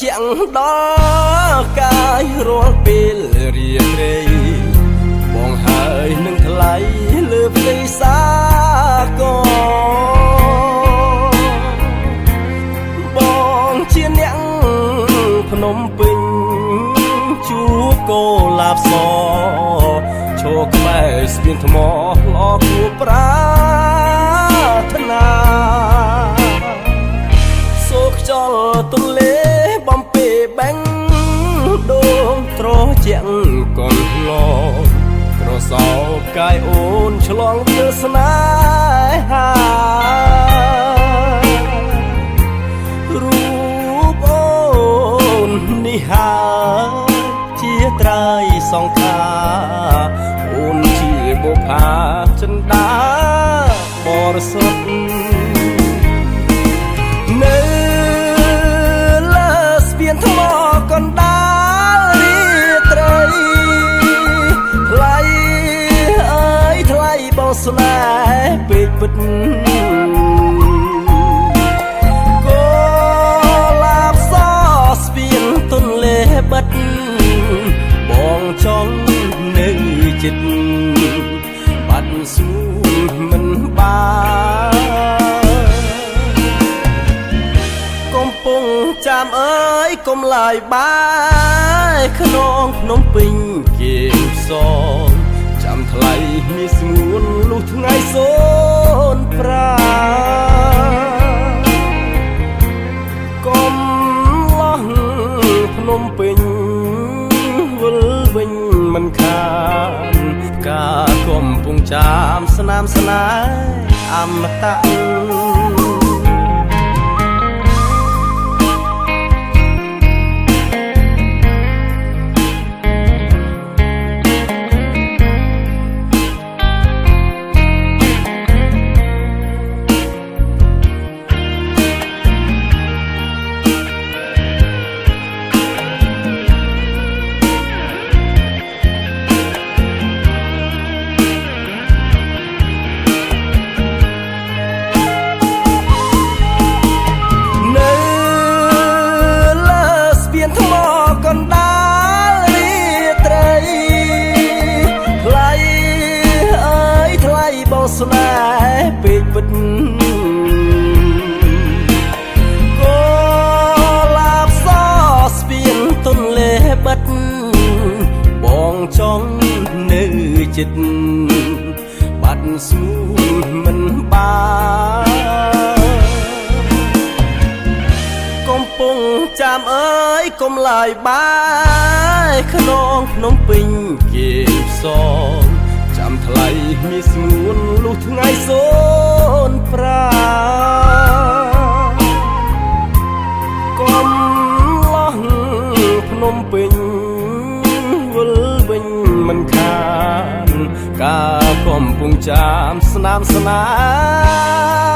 ជាងដល់កាយរាល់ពេលរៀងរៃបងហើយនឹងថ្លៃលើផ្ទៃសាកបងជាអ្នកភ្នំពេញជួបកូលាបសឈរក្បែរស្ពានថ្មល្អគួរប្រាថ្នាសូខ្យល់ទន្លេបំពេបែងដូងត្រជាក់កូនឡក្រសោបកាយអូនឆ្លងវាលស្នេហារូបអូននេះហើយជាត្រៃសងខាអូនជាបុប្ផាចិន្តាបរិសុទ្ធនៅលើស្ពានថ្មកណ្ដាលរាត្រីថ្លៃអើយថ្លៃបងស្នេហ៍ពេកពិតកូលាបសស្ពានទន្លេបិទបងចង់នៅចិត្តបាត់ស្មូនមិនបានកំពុងចាំអើយកុំឡាយបាយក្នុងភ្នំពេញគេផ្សងចាំថ្លៃមានស្ងួនលុះថ្ងៃសូនប្រាកុំលោះភ្នំពេញវិលវិញមិនខានការកំពុងចាំស្នាមស្នេហ៍អមតៈស្នេហ៍ពេកពិតកូលាបសស្ពានទន្លេបិទបងចង់នៅចិត្តបាត់ស្មូនមិនបានកំពុងចាំអើយកុំឡាយបាយក្នុងភ្នំពេញគេផ្សងចាំថ្លៃមានស្ងួនលុះថ្ងៃសូនប្រាកុំលោះភ្នំពេញវិលវិញមិនខានការកំពុងចាំស្នាមស្នេហ៍